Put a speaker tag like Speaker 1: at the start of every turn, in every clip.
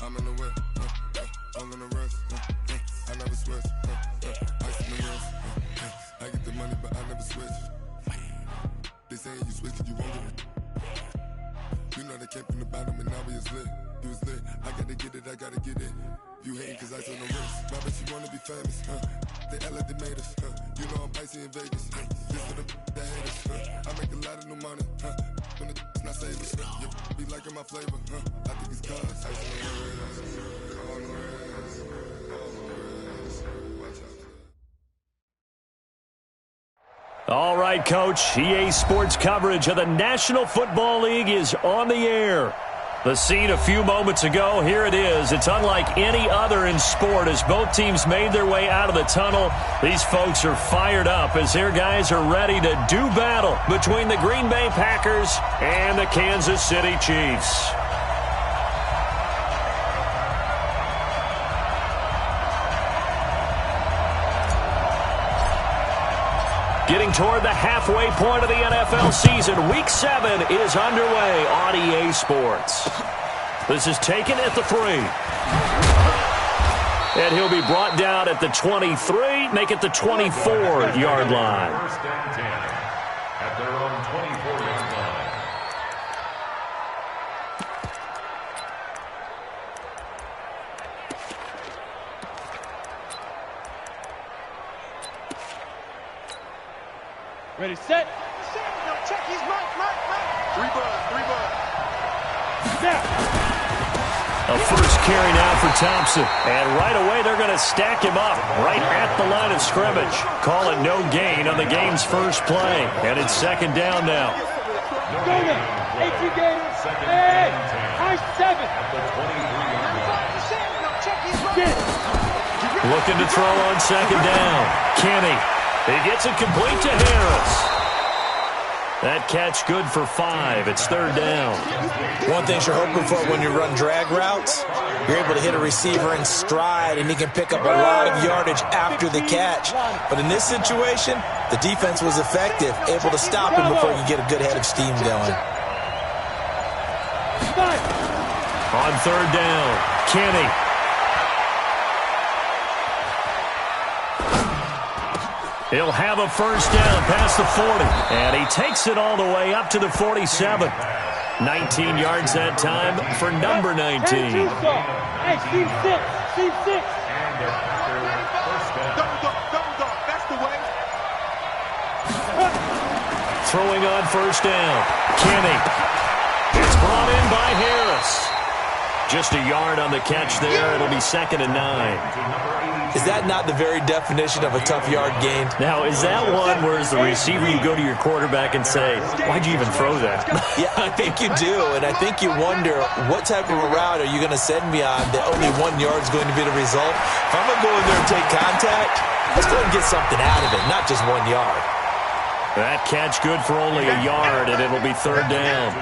Speaker 1: I'm in the way, I'm in the rest, I never switch, ice in the wrist, I get the money but I never switch. They saying you switch cause you won't get it. You know they came from the bottom and now we is lit. You was lit, I gotta get it, I gotta get it. You hating cause ice on the wrist. My bitch, you wanna be famous, They act like they made us, You know I'm icy in Vegas, This for the that hate us, I make a lot of new money, When the not savers, You be liking my flavor, I think it's cause ice on the wrist, on the wrist, on the wrist. Watch out.
Speaker 2: All right, Coach. EA Sports coverage of the National Football League is on the air. The scene a few moments ago, here it is. It's unlike any other in sport as both teams made their way out of the tunnel. These folks are fired up as their guys are ready to do battle between the Green Bay Packers and the Kansas City Chiefs. Getting toward the halfway point of the NFL season, Week 7 is underway on EA Sports. This is taken at the 3. And he'll be brought down at the 23, make it the 24-yard line.
Speaker 3: First and 10 at their own 24-yard line.
Speaker 4: Ready, set. No, check his mark. 3 bud. Snap.
Speaker 2: A first carry now for Thompson. And right away, they're going to stack him up right at the line of scrimmage. Call it no gain on the game's first play. And it's second down now.
Speaker 4: Go now. 18 Gators. Hey, high 7.
Speaker 2: Looking to throw on second down. Kenny. He gets it complete to Harris. That catch good for 5. It's third down.
Speaker 5: One thing you're hoping for when you run drag routes, you're able to hit a receiver in stride, and he can pick up a lot of yardage after the catch. But in this situation, the defense was effective, able to stop him before you get a good head of steam going.
Speaker 2: On third down, Kenny. He'll have a first down past the 40, and he takes it all the way up to the 47. 19 yards that time for number 19.
Speaker 4: Hey, C6. That's the way.
Speaker 2: Throwing on first down, Kenny. It's brought in by Harris. Just a yard on the catch there. It'll be second and 9.
Speaker 5: Is that not the very definition of a tough yard gain?
Speaker 2: Now, is that one where as the receiver you go to your quarterback and say, why'd you even throw that?
Speaker 5: Yeah, I think you do, and I think you wonder what type of a route are you going to send me on that only 1 yard is going to be the result? If I'm going to go in there and take contact, let's go and get something out of it, not just 1 yard.
Speaker 2: That catch good for only a yard, and it'll be third down.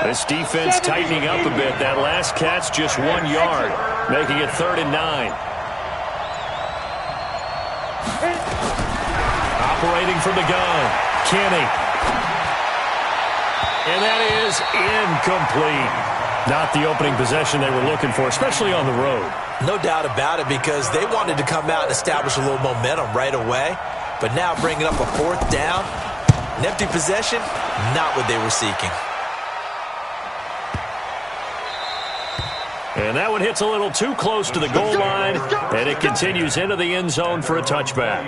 Speaker 2: This defense tightening up a bit. That last catch just 1 yard, making it third and 9. Operating from the gun, Kenny. And that is incomplete. Not the opening possession they were looking for, especially on the road.
Speaker 5: No doubt about it, because they wanted to come out and establish a little momentum right away. But now bringing up a fourth down, an empty possession, not what they were seeking.
Speaker 2: And that one hits a little too close to the goal line, and it continues into the end zone for a touchback.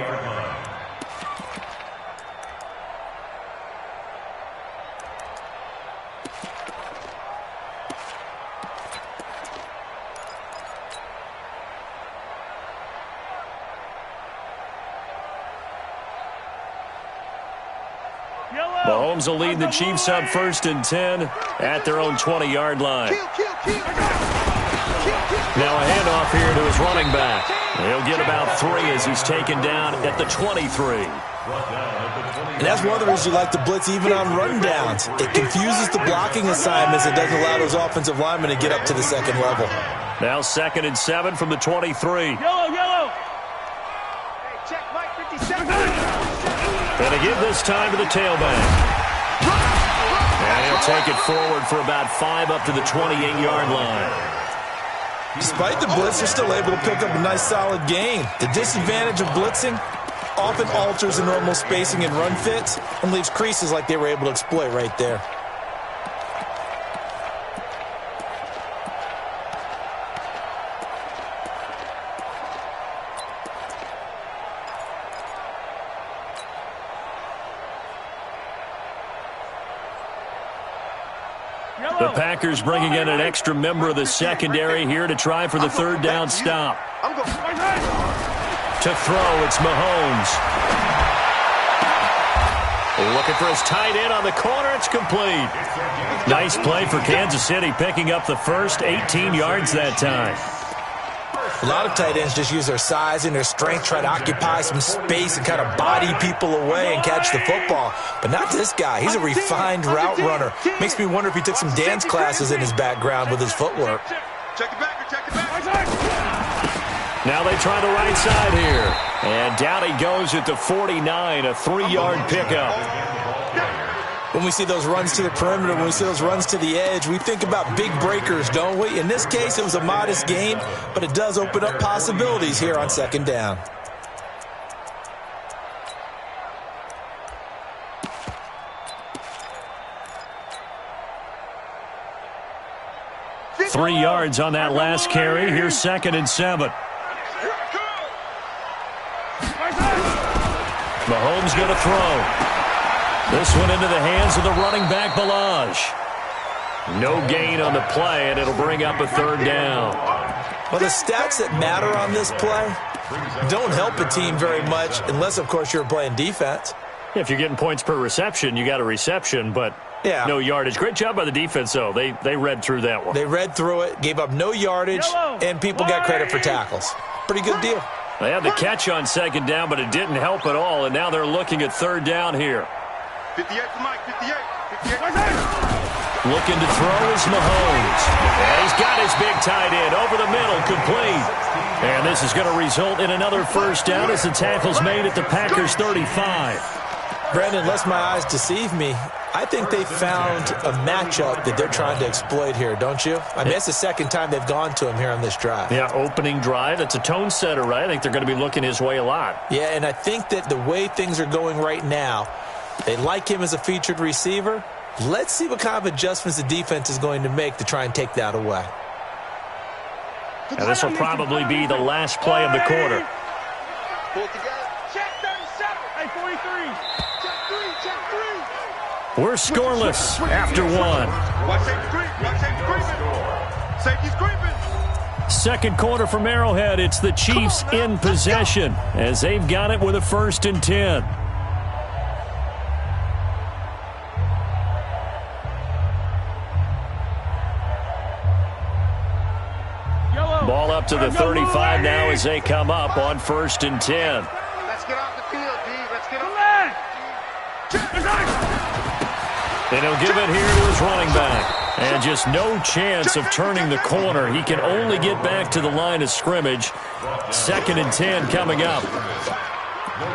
Speaker 2: Mahomes will lead the Chiefs up first and 10 at their own 20-yard line. Now a handoff here to his running back. He'll get about 3 as he's taken down at the 23.
Speaker 5: And that's one of the reasons you like to blitz even on rundowns. It confuses the blocking assignments. It doesn't allow those offensive linemen to get up to the second level.
Speaker 2: Now second and 7 from the 23.
Speaker 4: Yellow. Hey, check Mike 57.
Speaker 2: And a give this time to the tailback. And he'll take it forward for about 5 up to the 28-yard line.
Speaker 5: Despite the blitz, they're still able to pick up a nice, solid gain. The disadvantage of blitzing often alters the normal spacing and run fits and leaves creases like they were able to exploit right there.
Speaker 2: The Packers bringing in an extra member of the secondary here to try for the third down stop. To throw, it's Mahomes. Looking for his tight end on the corner. It's complete. Nice play for Kansas City, picking up the first 18 yards that time.
Speaker 5: A lot of tight ends just use their size and their strength, try to occupy some space and kind of body people away and catch the football. But not this guy. He's a refined route runner. Makes me wonder if he took some dance classes in his background with his footwork.
Speaker 4: Check it back, check it back.
Speaker 2: Now they try the right side here. And down he goes at the 49, a 3-yard pickup.
Speaker 5: When we see those runs to the perimeter, when we see those runs to the edge, we think about big breakers, don't we? In this case, it was a modest gain, but it does open up possibilities here on second down.
Speaker 2: Three yards on that last carry. Here's 2nd and 7. Mahomes going to throw. This one into the hands of the running back, Balaj. No gain on the play, and it'll bring up a third down.
Speaker 5: Well, the stats that matter on this play don't help a team very much unless, of course, you're playing defense.
Speaker 2: If you're getting points per reception, you got a reception, but no yardage. Great job by the defense, though. They read through that one.
Speaker 5: They read through it, gave up no yardage, and people got credit for tackles. Pretty good deal.
Speaker 2: They had the catch on second down, but it didn't help at all, and now they're looking at third down here.
Speaker 4: 58 to Mike, 58.
Speaker 2: Looking to throw is Mahomes. And he's got his big tight end over the middle, complete. And this is going to result in another first down as the tackle's made at the Packers' 35.
Speaker 5: Brandon, unless my eyes deceive me, I think they found a matchup that they're trying to exploit here, don't you? I mean, it's the second time they've gone to him here on this drive.
Speaker 2: Yeah, opening drive. It's a tone setter, right? I think they're going to be looking his way a lot.
Speaker 5: Yeah, and I think that the way things are going right now, they like him as a featured receiver. Let's see what kind of adjustments the defense is going to make to try and take that away.
Speaker 2: Now, this will probably be the last play of the quarter.
Speaker 4: Pull it together. Check 37. Hey, 43. Check 3. Check 3.
Speaker 2: We're scoreless after one.
Speaker 4: Watch safety creep. Watch safety creeping. Safety's creeping.
Speaker 2: Second quarter from Arrowhead. It's the Chiefs in possession as they've got it with a 1st and 10. Ball up to the 35 now as they come up on 1st and 10.
Speaker 4: Let's get off the field, D. Let's get on.
Speaker 2: And he'll give it here to his running back. And just no chance of turning the corner. He can only get back to the line of scrimmage. 2nd and 10 coming up.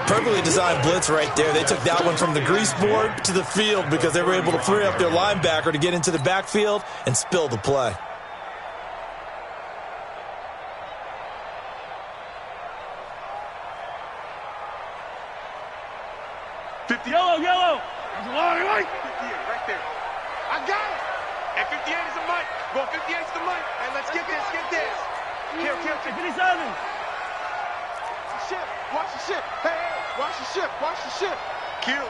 Speaker 5: Perfectly designed blitz right there. They took that one from the grease board to the field because they were able to free up their linebacker to get into the backfield and spill the play.
Speaker 4: Yellow. There's a long light. 58 right there. I got it. And 58 is the mic. Go 58 is the mic. And let's get this. Kill. 57. Watch the ship. Hey, watch the ship. Kill.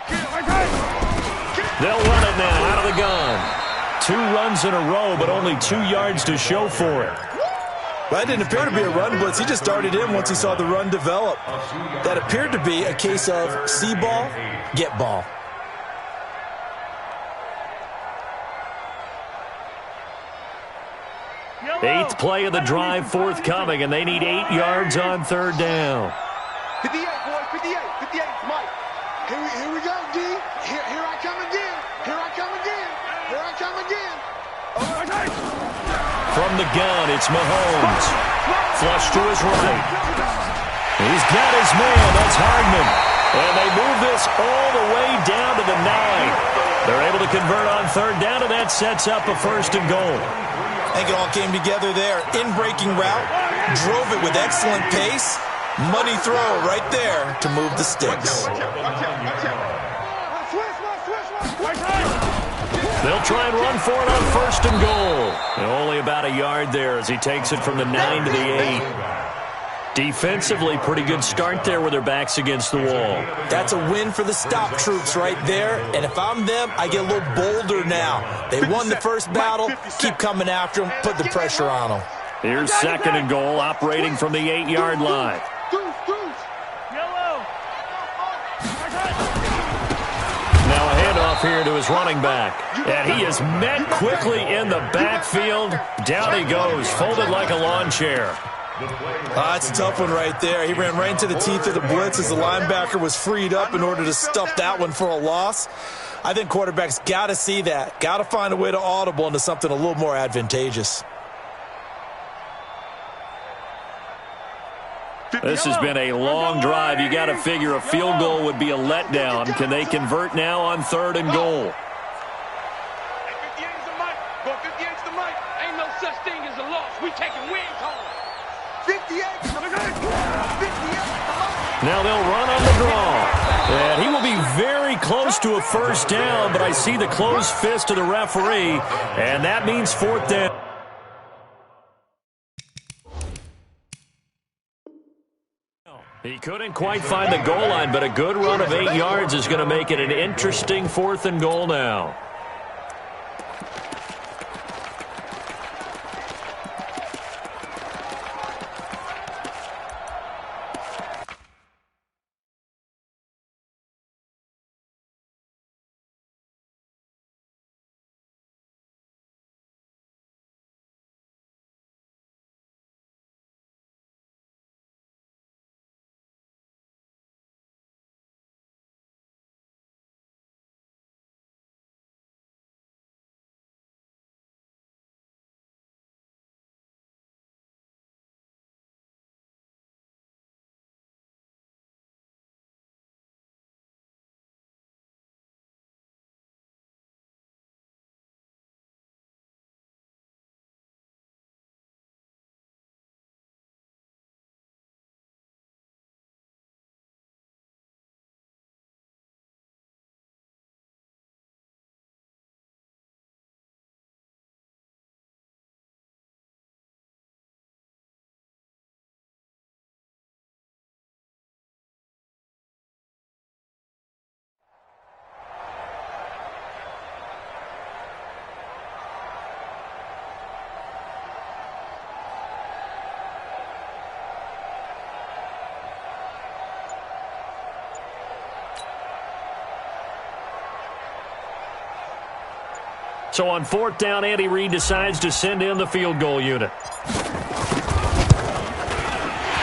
Speaker 2: They'll run it now out of the gun. 2 runs in a row, but only 2 yards to show for it.
Speaker 5: Well, that didn't appear to be a run blitz. He just darted in once he saw the run develop. That appeared to be a case of see ball, get ball.
Speaker 2: Eighth play of the drive forthcoming, and they need 8 yards on third down.
Speaker 4: 58, boys. 58, Mike. Here we go, D. Here I come again.
Speaker 2: From the gun, it's Mahomes. Flush to his right. He's got his man. That's Hardman. And they move this all the way down to the 9. They're able to convert on third down, and that sets up a 1st and goal.
Speaker 5: I think it all came together there. In-breaking route, drove it with excellent pace. Money throw right there to move the sticks.
Speaker 2: They'll try and run for it on 1st and goal. And only about a yard there as he takes it from the 9 to the 8. Defensively, pretty good start there with their backs against the wall.
Speaker 5: That's a win for the stop troops right there. And if I'm them, I get a little bolder now. They won the first battle. Keep coming after them. Put the pressure on them.
Speaker 2: Here's 2nd and goal, operating from the 8-yard line. Now a handoff here to his running back. And he is met quickly in the backfield. Down he goes, folded like a lawn chair.
Speaker 5: That's a tough one right there. He ran right into the teeth of the blitz as the linebacker was freed up in order to stuff that one for a loss. I think quarterbacks got to see that. Got to find a way to audible into something a little more advantageous.
Speaker 2: This has been a long drive. You got to figure a field goal would be a letdown. Can they convert now on 3rd and goal?
Speaker 4: 58's the mic. Go 58's the mic. Ain't no such thing as a loss. We taking wins home. 58's the mic. 58's the mic.
Speaker 2: Now they'll run on the draw. And he will be very close to a 1st down, but I see the closed fist of the referee, and that means 4th down. He couldn't quite find the goal line, but a good run of 8 yards is going to make it an interesting 4th and goal now. So on 4th down, Andy Reid decides to send in the field goal unit.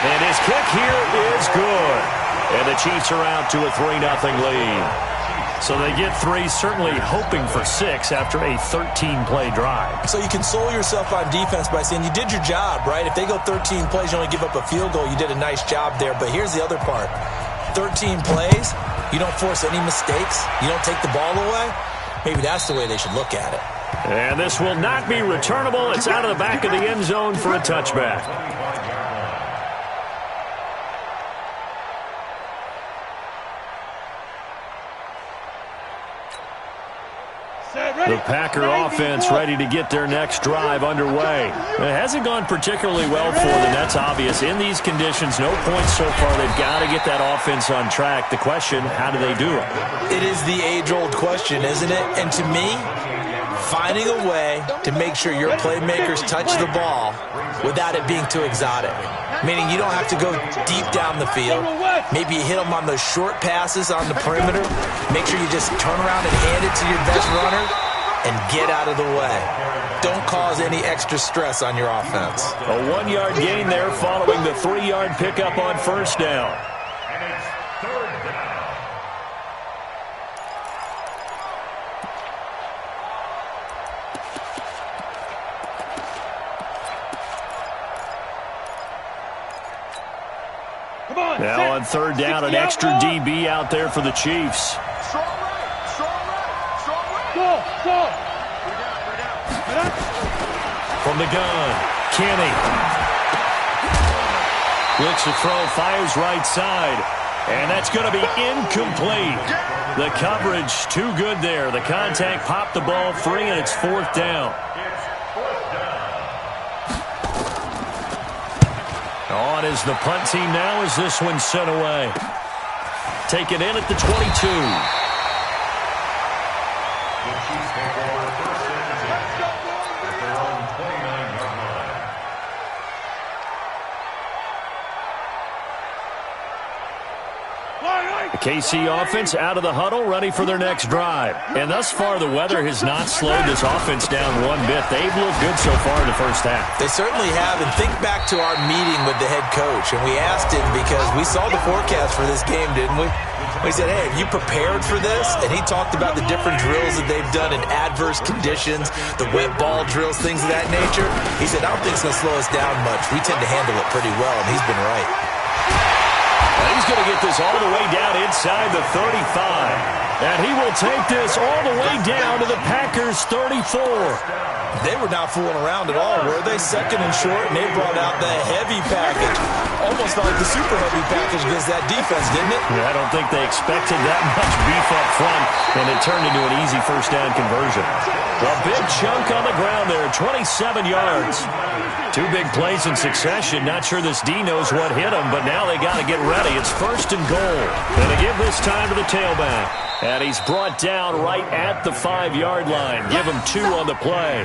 Speaker 2: And his kick here is good. And the Chiefs are out to a 3-0 lead. So they get 3, certainly hoping for 6 after a 13-play drive.
Speaker 5: So you console yourself on defense by saying you did your job, right? If they go 13 plays, you only give up a field goal, you did a nice job there. But here's the other part. 13 plays, you don't force any mistakes, you don't take the ball away. Maybe that's the way they should look at it.
Speaker 2: And this will not be returnable. It's out of the back of the end zone for a touchback. The Packer offense ready to get their next drive underway. It hasn't gone particularly well for them. That's obvious. In these conditions, no points so far. They've got to get that offense on track. The question, how do they do it?
Speaker 5: It is the age-old question, isn't it? And to me, finding a way to make sure your playmakers touch the ball without it being too exotic. Meaning you don't have to go deep down the field. Maybe you hit them on those short passes on the perimeter. Make sure you just turn around and hand it to your best runner and get out of the way. Don't cause any extra stress on your offense.
Speaker 2: A 1-yard gain there following the 3-yard pickup on 1st down.
Speaker 3: And it's 3rd down.
Speaker 2: Now on 3rd down, an extra DB out there for the Chiefs. from the gun. Kenny. Looks to throw, fires right side. And that's going to be incomplete. The coverage too good there. The contact popped the ball free, and it's 4th down. On is the punt team now as this one's sent away. Taken in at the 22. KC offense out of the huddle, ready for their next drive. And thus far, the weather has not slowed this offense down one bit. They've looked good so far in the first half.
Speaker 5: They certainly have. And think back to our meeting with the head coach. And we asked him because we saw the forecast for this game, didn't we? We said, hey, have you prepared for this? And he talked about the different drills that they've done in adverse conditions, the wet ball drills, things of that nature. He said, I don't think it's going to slow us down much. We tend to handle it pretty well, and he's been right.
Speaker 2: He's going to get this all the way down inside the 35. And he will take this all the way down to the Packers' 34.
Speaker 5: They were not fooling around at all, were they? Second and short, and they brought out the heavy package. Almost felt like the super heavy package against that defense, didn't it?
Speaker 2: Yeah, I don't think they expected that much beef up front, and it turned into an easy first down conversion. A big chunk on the ground there, 27 yards. 2 big plays in succession. Not sure this D knows what hit him, but now they got to get ready. It's 1st and goal. And they give this time to the tailback. And he's brought down right at the 5-yard line. Give him 2 on the play.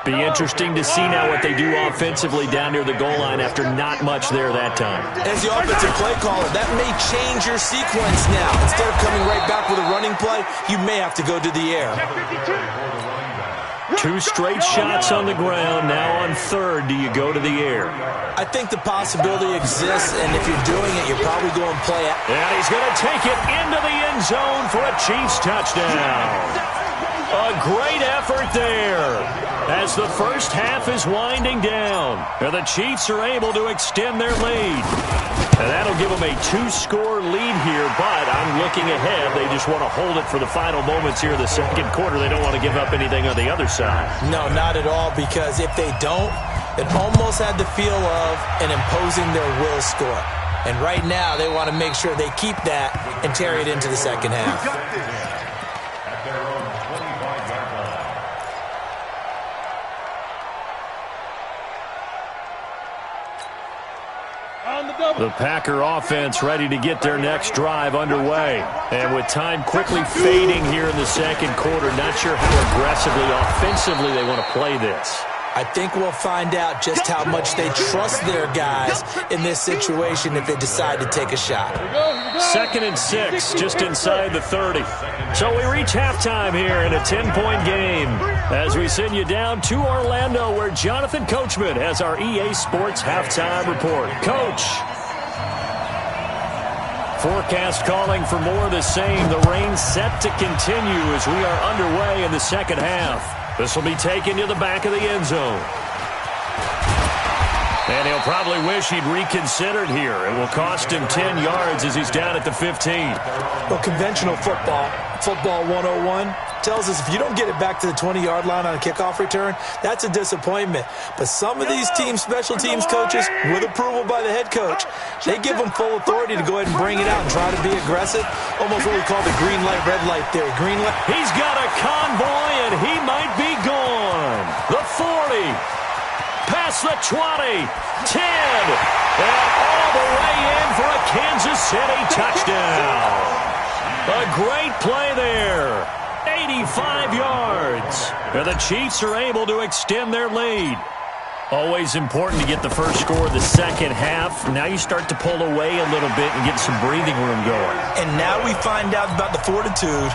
Speaker 2: Be interesting to see now what they do offensively down near the goal line after not much there that time.
Speaker 5: As the offensive play caller, that may change your sequence now. Instead of coming right back with a running play, you may have to go to the air.
Speaker 2: 2 straight shots on the ground. Now on 3rd, do you go to the air?
Speaker 5: I think the possibility exists, and if you're doing it, you're probably going to play it.
Speaker 2: And he's going to take it into the end zone for a Chiefs touchdown. A great effort there as the first half is winding down. And the Chiefs are able to extend their lead. And that'll give them a 2-score lead here, but I'm looking ahead. They just want to hold it for the final moments here in the second quarter. They don't want to give up anything on the other side.
Speaker 5: No, not at all, because if they don't, it almost had the feel of an imposing their will score. And right now, they want to make sure they keep that and carry it into the second half.
Speaker 2: The Packer offense ready to get their next drive underway. And with time quickly fading here in the second quarter, not sure how aggressively, offensively they want to play this.
Speaker 5: I think we'll find out just how much they trust their guys in this situation if they decide to take a shot.
Speaker 2: 2nd and 6, just inside the 30. So we reach halftime here in a 10-point game as we send you down to Orlando, where Jonathan Coachman has our EA Sports halftime report. Coach. Forecast calling for more of the same. The rain set to continue as we are underway in the second half. This will be taken to the back of the end zone. And he'll probably wish he'd reconsidered here. It will cost him 10 yards as he's down at the 15.
Speaker 5: Well, conventional football 101, tells us if you don't get it back to the 20-yard line on a kickoff return, that's a disappointment. But some of these special teams coaches, with approval by the head coach, they give them full authority to go ahead and bring it out and try to be aggressive. Almost what we call the green light, red light theory. Green light.
Speaker 2: He's got a convoy, and he might be gone. The 40. Past the 20, 10, and all the way in for a Kansas City touchdown. A great play there. 85 yards. And the Chiefs are able to extend their lead. Always important to get the first score of the second half. Now you start to pull away a little bit and get some breathing room going.
Speaker 5: And now we find out about the fortitude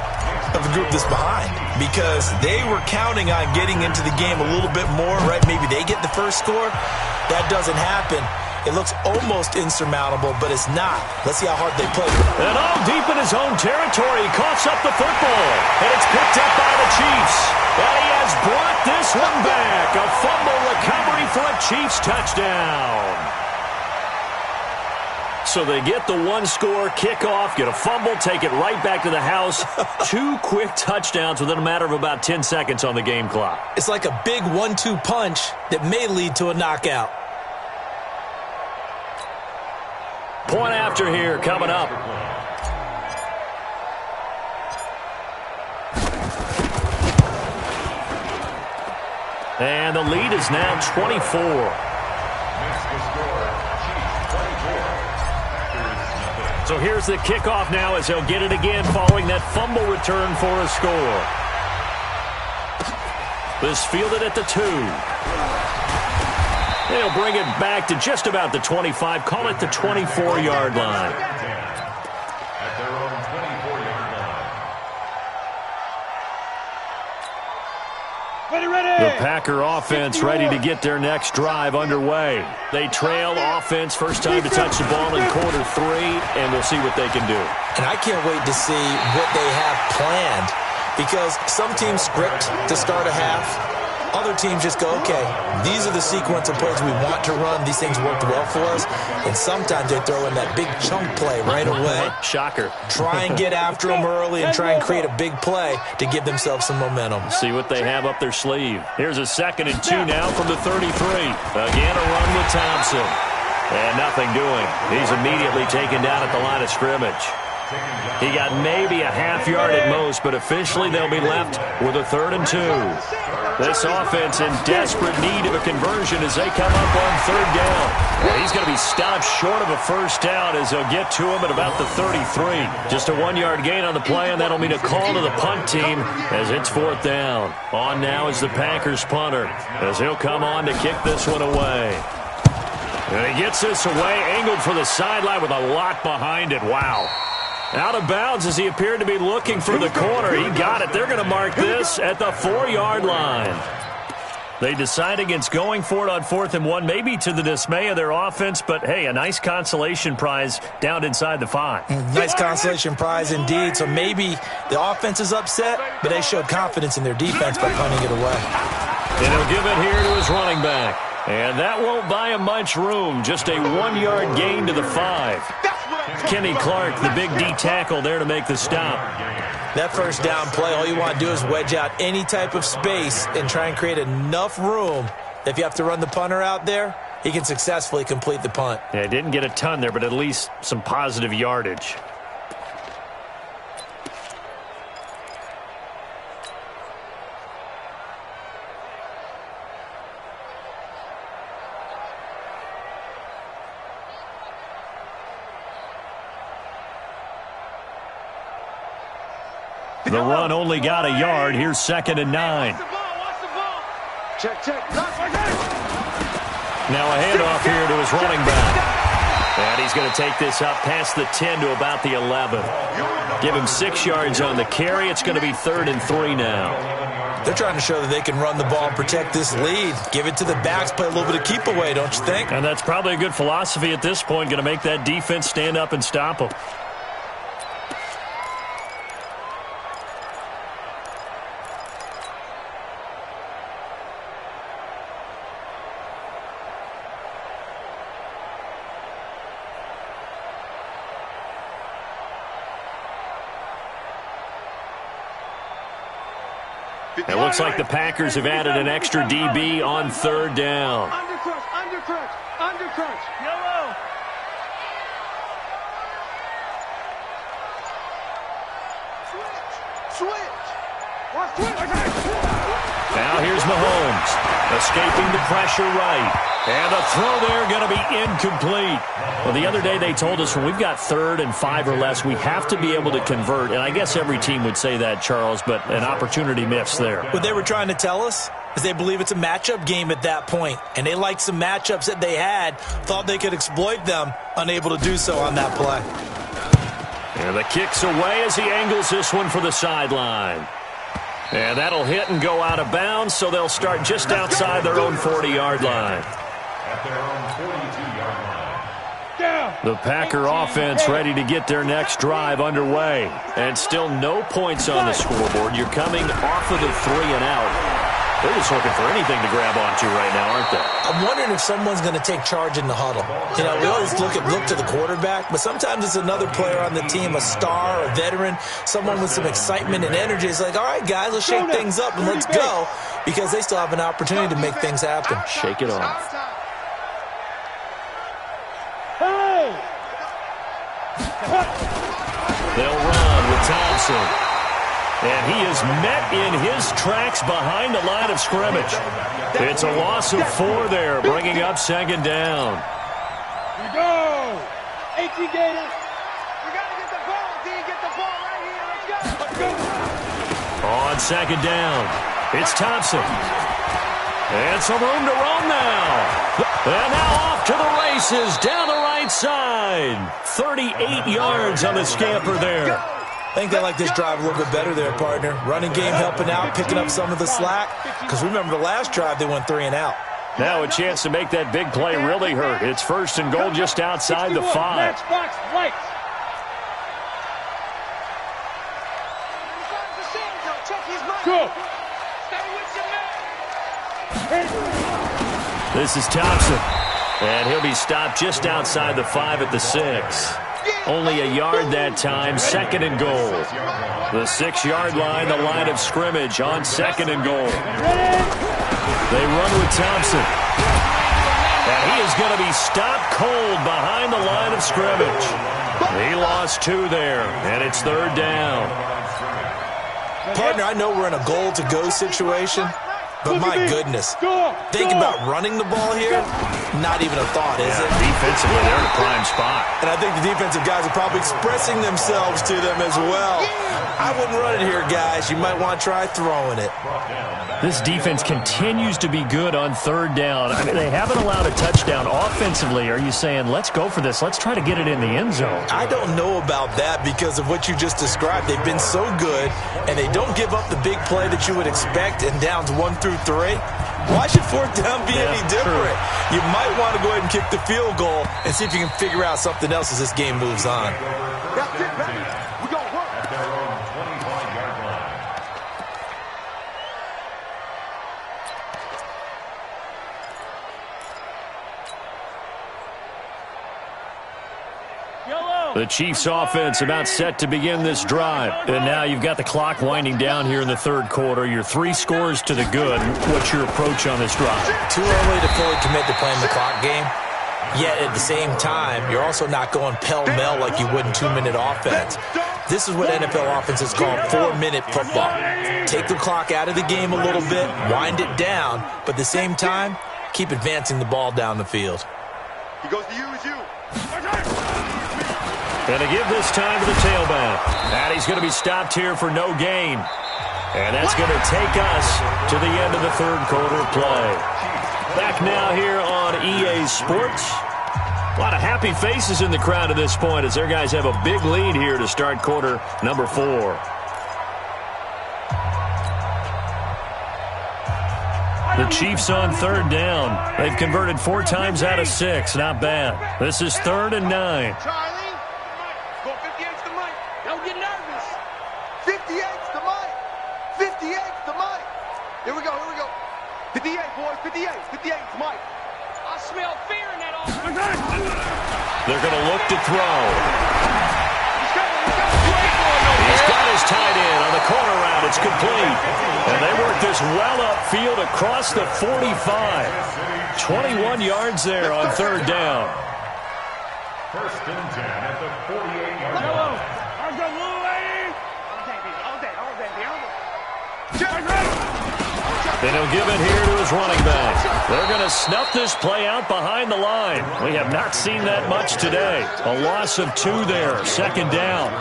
Speaker 5: of the group that's behind, because they were counting on getting into the game a little bit more, right? Maybe they get the first score. That doesn't happen. It looks almost insurmountable, but it's not. Let's see how hard they play.
Speaker 2: And all deep in his own territory, he coughs up the football, and it's picked up by the Chiefs. And he has brought this one back. A fumble recovery for a Chiefs touchdown. So they get the one-score kickoff, get a fumble, take it right back to the house. 2 quick touchdowns within a matter of about 10 seconds on the game clock.
Speaker 5: It's like a big 1-2 punch that may lead to a knockout.
Speaker 2: Point after here coming up. And the lead is now 24. So here's the kickoff now as they'll get it again following that fumble return for a score. This fielded at the 2. They'll bring it back to just about the 25. Call it the 24-yard line.
Speaker 3: At their own 24-yard line.
Speaker 2: The Packer offense ready to get their next drive underway. They trail offense, first time to touch the ball in quarter 3, and we'll see what they can do.
Speaker 5: And I can't wait to see what they have planned, because some teams script to start a half. Other teams just go, okay, these are the sequence of plays we want to run. These things worked well for us. And sometimes they throw in that big chunk play right away.
Speaker 2: Shocker.
Speaker 5: Try and get after them early and try and create a big play to give themselves some momentum.
Speaker 2: See what they have up their sleeve. Here's a 2nd and 2 now from the 33. Again, a run with Thompson. And nothing doing. He's immediately taken down at the line of scrimmage. He got maybe a half yard at most, but officially they'll be left with a 3rd and 2. This offense in desperate need of a conversion as they come up on 3rd down. Well, he's going to be stopped short of a first down as they'll get to him at about the 33. Just a 1-yard gain on the play, and that'll mean a call to the punt team as it's 4th down. On now is the Packers punter as he'll come on to kick this one away. And he gets this away, angled for the sideline with a lot behind it. Wow. Out of bounds as he appeared to be looking for the corner. He got it. They're going to mark this at the 4-yard line. They decide against going for it on 4th and 1, maybe to the dismay of their offense, but hey, a nice consolation prize down inside the 5.
Speaker 5: Nice consolation prize indeed. So maybe the offense is upset, but they showed confidence in their defense by punting it away.
Speaker 2: And he'll give it here to his running back. And that won't buy him much room. Just a 1-yard gain to the 5. Kenny Clark, the big D tackle there to make the stop.
Speaker 5: That first down play, all you want to do is wedge out any type of space and try and create enough room. If you have to run the punter out there, he can successfully complete the punt.
Speaker 2: Yeah, didn't get a ton there, but at least some positive yardage. The run only got a yard. Here's 2nd and 9.
Speaker 4: Check.
Speaker 2: Now a handoff here to his running back. And he's going to take this up past the 10 to about the 11. Give him 6 yards on the carry. It's going to be 3rd and 3 now.
Speaker 5: They're trying to show that they can run the ball and protect this lead. Give it to the backs, play a little bit of keep away, don't you think?
Speaker 2: And that's probably a good philosophy at this point. Going to make that defense stand up and stop them. It looks like the Packers have added an extra DB on 3rd down.
Speaker 4: Undercrunch. Yellow. Switch.
Speaker 2: Now here's Mahomes, escaping the pressure right. And the throw there going to be incomplete. Well, the other day they told us when we've got 3rd and 5 or less, we have to be able to convert. And I guess every team would say that, Charles, but an opportunity missed there.
Speaker 5: What they were trying to tell us is they believe it's a matchup game at that point. And they liked some matchups that they had, thought they could exploit them, unable to do so on that play.
Speaker 2: And the kick's away as he angles this one for the sideline. And that'll hit and go out of bounds, so they'll start just outside their own 40-yard line.
Speaker 3: At their own 42-yard line.
Speaker 2: The Packer offense ready to get their next drive underway. And still no points on the scoreboard. You're coming off of the 3 and out. They're just looking for anything to grab onto right now, aren't they?
Speaker 5: I'm wondering if someone's going to take charge in the huddle. You know, we always look to the quarterback, but sometimes it's another player on the team, a star, a veteran, someone with some excitement and energy. It's like, all right, guys, let's shake things up and let's go, because they still have an opportunity to make things happen.
Speaker 2: Shake it off. They'll run with Thompson. And he is met in his tracks behind the line of scrimmage. It's a loss of 4 there, bringing up second down.
Speaker 4: Here we go. 18 Gators. We got to get the ball, D. Get the ball right here. Let's go.
Speaker 2: On second down, it's Thompson. And some room to roam now. And now off to the races down the right side. 38 yards on the scamper there.
Speaker 5: I think they like this drive a little bit better there, partner. Running game helping out, picking up some of the slack. Because remember, the last drive, they went 3 and out.
Speaker 2: Now a chance to make that big play really hurt. It's first and goal just outside the 5.
Speaker 4: Matchbox right. Go.
Speaker 2: This is Thompson. And he'll be stopped just outside the 5 at the 6. Only a yard that time, second and goal. The 6-yard line, the line of scrimmage on second and goal. They run with Thompson. And he is going to be stopped cold behind the line of scrimmage. He lost 2 there, and it's third down.
Speaker 5: Partner, I know we're in a goal-to-go situation, but my goodness, think about running the ball here, not even a thought, is it?
Speaker 2: Defensively, they're in a prime spot.
Speaker 5: And I think the defensive guys are probably expressing themselves to them as well. I wouldn't run it here, guys. You might want to try throwing it.
Speaker 2: This defense continues to be good on third down. I mean, they haven't allowed a touchdown offensively. Are you saying, let's go for this, let's try to get it in the end zone?
Speaker 5: I don't know about that because of what you just described. They've been so good, and they don't give up the big play that you would expect in downs 1 through 3. Why should fourth down be any different? True. You might want to go ahead and kick the field goal and see if you can figure out something else as this game moves on.
Speaker 4: That's it, baby. We got to work.
Speaker 3: At their own 25-yard line.
Speaker 2: The Chiefs offense about set to begin this drive. And now you've got the clock winding down here in the third quarter. You're 3 scores to the good. What's your approach on this drive?
Speaker 5: Too early to fully commit to playing the clock game. Yet at the same time, you're also not going pell-mell like you would in 2-minute offense. This is what NFL offenses call 4-minute football. Take the clock out of the game a little bit, wind it down, but at the same time, keep advancing the ball down the field.
Speaker 4: He goes to you, it's you.
Speaker 2: And to give this time to the tailback. And he's going to be stopped here for no gain. And that's going to take us to the end of the third quarter play. Back now here on EA Sports. A lot of happy faces in the crowd at this point as their guys have a big lead here to start quarter number 4. The Chiefs on third down. They've converted 4 times out of 6. Not bad. This is 3rd and 9.
Speaker 4: Charlie, go 58's the mic. Don't get nervous. 58's the mic. 58's the mic. Here we go, here we go. 58, boys, 58. 58's the mic. I smell fear in that offense.
Speaker 2: They're going to look to throw. He's got his tight end on the corner route. It's complete. And they work this well upfield across the 45. 21 yards there on third down.
Speaker 3: First and 10 at the 48-yard line.
Speaker 2: And he'll give it here to his running back. They're going to snuff this play out behind the line. We have not seen that much today. A loss of 2 there, second down.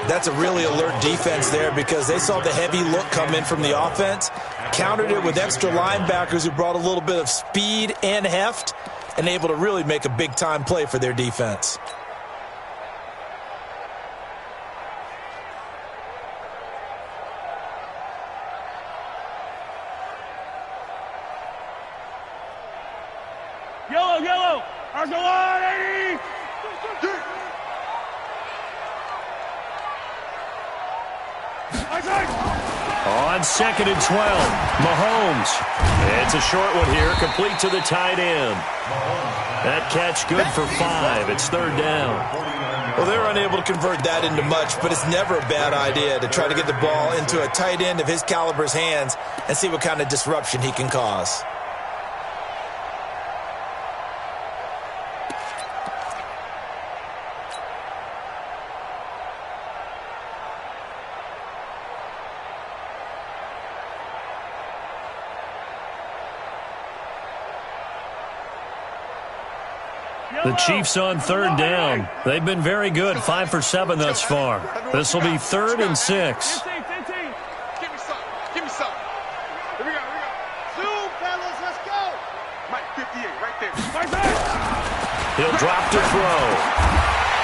Speaker 5: That's a really alert defense there because they saw the heavy look come in from the offense, countered it with extra linebackers who brought a little bit of speed and heft, and able to really make a big-time play for their defense.
Speaker 4: Yellow. There's the line, 80.
Speaker 2: On 2nd and 12, Mahomes. It's a short one here, complete to the tight end. That catch good for 5. It's 3rd down.
Speaker 5: Well, they're unable to convert that into much, but it's never a bad idea to try to get the ball into a tight end of his caliber's hands and see what kind of disruption he can cause.
Speaker 2: The Chiefs on 3rd down. They've been very good, 5 for 7 thus far. This will be 3rd and 6.
Speaker 4: 15. Give me some. Give me some. Here we go. Zoom, fellas. Let's go. Mike, 58 right there.
Speaker 2: He'll drop to throw.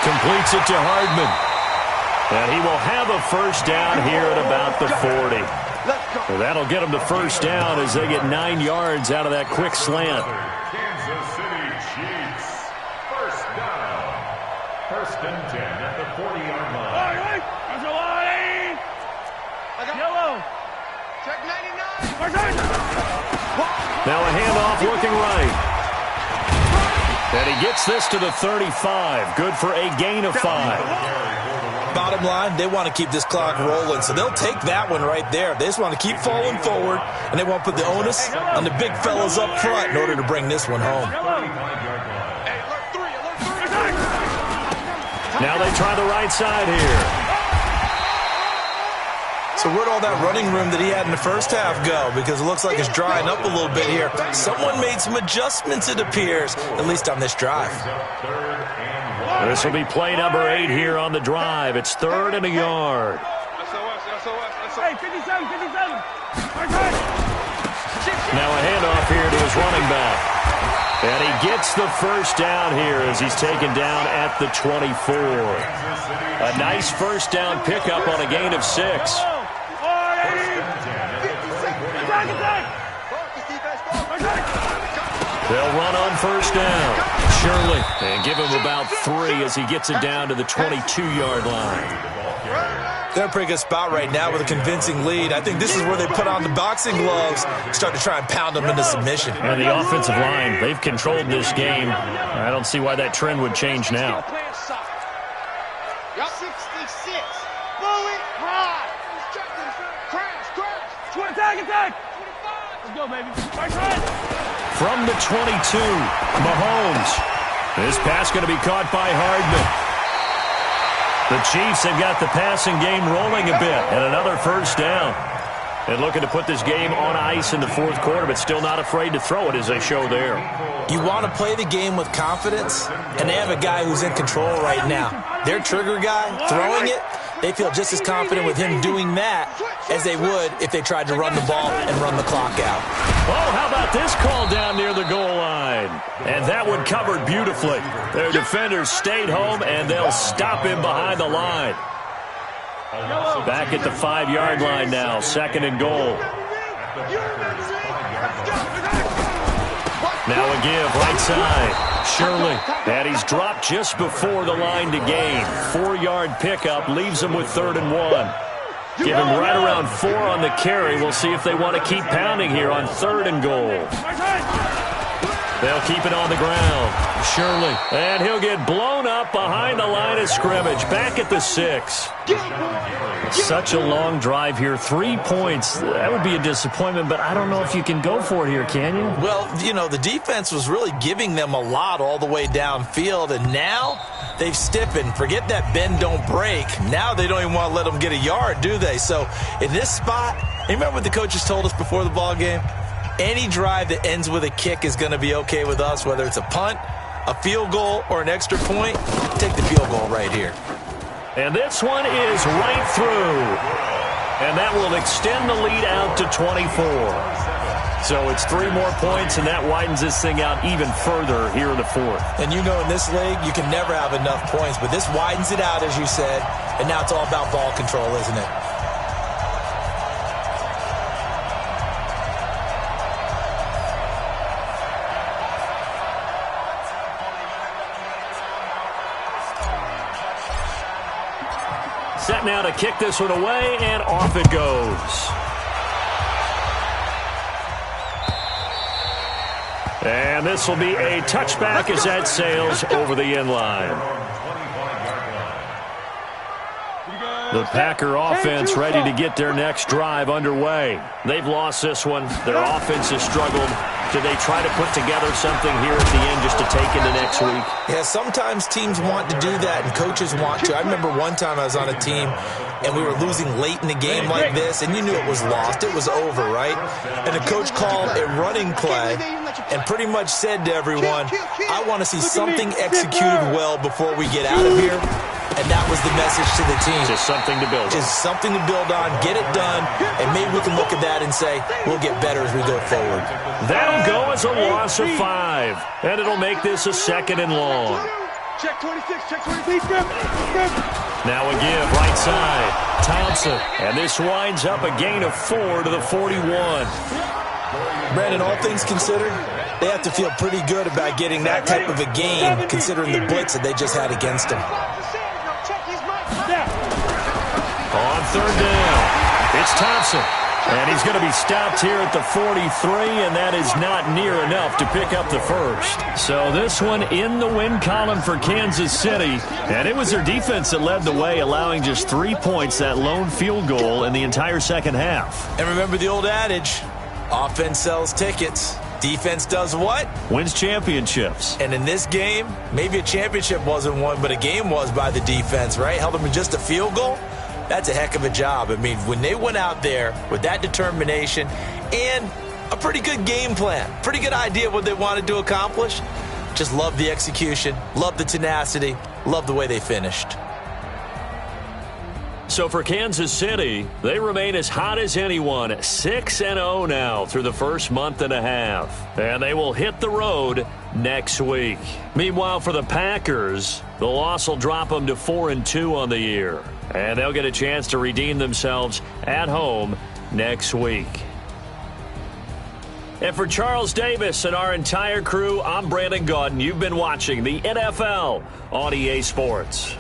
Speaker 2: Completes it to Hardman. And he will have a first down here at about the 40.
Speaker 4: Let's go.
Speaker 2: Well, that'll get him to first down as they get 9 yards out of that quick slant.
Speaker 3: Kansas City Chiefs. First down. 1st and 10 at the 40-yard line.
Speaker 4: Yellow. Check 99.
Speaker 2: Now a handoff looking right. And he gets this to the 35. Good for a gain of 5.
Speaker 5: Bottom line, they want to keep this clock rolling, so they'll take that one right there. They just want to keep falling forward, and they won't put the onus on the big fellas up front in order to bring this one home.
Speaker 4: Hey, alert 3.
Speaker 2: Now they try the right side here.
Speaker 5: So where'd all that running room that he had in the first half go? Because it looks like it's drying up a little bit here. Someone made some adjustments, it appears, at least on this drive.
Speaker 2: This will be play number 8 here on the drive. It's 3rd and a yard.
Speaker 4: Hey, 57.
Speaker 2: Now a handoff here to his running back. And he gets the first down here as he's taken down at the 24. A nice first down pickup on a gain of 6. They'll run on first down. Shirley, and give him about 3 as he gets it down to the 22-yard line.
Speaker 5: They're in a pretty good spot right now with a convincing lead. I think this is where they put on the boxing gloves, start to try and pound them into submission.
Speaker 2: And the offensive line, they've controlled this game. I don't see why that trend would change now.
Speaker 4: 66. Bullet high. Crash. Attack. Let's go, baby.
Speaker 2: From the 22, Mahomes. This pass going to be caught by Hardman. The Chiefs have got the passing game rolling a bit, and another first down. And looking to put this game on ice in the 4th quarter, but still not afraid to throw it as they show there.
Speaker 5: You want to play the game with confidence, and they have a guy who's in control right now. Their trigger guy, throwing it, they feel just as confident with him doing that as they would if they tried to run the ball and run the clock out.
Speaker 2: Oh, how about this call down near the goal line? And that one covered beautifully. Their defenders stayed home, and they'll stop him behind the line. Back at the 5-yard line now, 2nd and goal. Now a give, right side. Shirley, and he's dropped just before the line to gain. 4-yard pickup leaves him with 3rd and 1. Give him right around 4 on the carry. We'll see if they want to keep pounding here on 3rd and goal. They'll keep it on the ground. Shirley, and he'll get blown up behind the line of scrimmage. Back at the 6. Such a long drive here. 3 points. That would be a disappointment, but I don't know if you can go for it here, can you?
Speaker 5: Well, you know, the defense was really giving them a lot all the way downfield, and now they've stiffened. Forget that bend, don't break. Now they don't even want to let them get a yard, do they? So in this spot, you remember what the coaches told us before the ball game? Any drive that ends with a kick is going to be okay with us, whether it's a punt, a field goal, or an extra point. Take the field goal right here.
Speaker 2: And this one is right through. And that will extend the lead out to 24. So it's 3 more points, and that widens this thing out even further here in the 4th.
Speaker 5: And you know in this league, you can never have enough points, but this widens it out, as you said, and now it's all about ball control, isn't it?
Speaker 2: Set now to kick this one away, and off it goes. And this will be a touchback as that sails over the end line. The Packer offense ready to get their next drive underway. They've lost this one. Their offense has struggled. Do they try to put together something here at the end just to take into next week?
Speaker 5: Yeah, sometimes teams want to do that and coaches want to. I remember one time I was on a team and we were losing late in the game like this, and you knew it was lost. It was over, right? And the coach called a running play and pretty much said to everyone, I want to see something executed well before we get out of here. And that was the message to the team.
Speaker 2: Just something to build on.
Speaker 5: Just something to build on, get it done, and maybe we can look at that and say, we'll get better as we go forward.
Speaker 2: That'll go as a loss of 5, and it'll make this a 2nd and long.
Speaker 4: Check 26, check 26.
Speaker 2: Now a give, right side, Thompson. And this winds up a gain of 4 to the 41.
Speaker 5: Brandon, all things considered, they have to feel pretty good about getting that type of a game, considering the blitz that they just had against them.
Speaker 2: On 3rd down, it's Thompson. And he's going to be stopped here at the 43, and that is not near enough to pick up the first. So this one in the win column for Kansas City. And it was their defense that led the way, allowing just 3 points, that lone field goal in the entire second half.
Speaker 5: And remember the old adage, offense sells tickets. Defense does what?
Speaker 2: Wins championships.
Speaker 5: And in this game, maybe a championship wasn't won, but a game was by the defense, right? Held them in just a field goal. That's a heck of a job. I mean, when they went out there with that determination and a pretty good game plan, pretty good idea of what they wanted to accomplish, just love the execution, love the tenacity, love the way they finished.
Speaker 2: So for Kansas City, they remain as hot as anyone, 6-0 now through the first month and a half. And they will hit the road next week. Meanwhile, for the Packers, the loss will drop them to 4-2 on the year. And they'll get a chance to redeem themselves at home next week. And for Charles Davis and our entire crew, I'm Brandon Gaudin. You've been watching the NFL on EA Sports.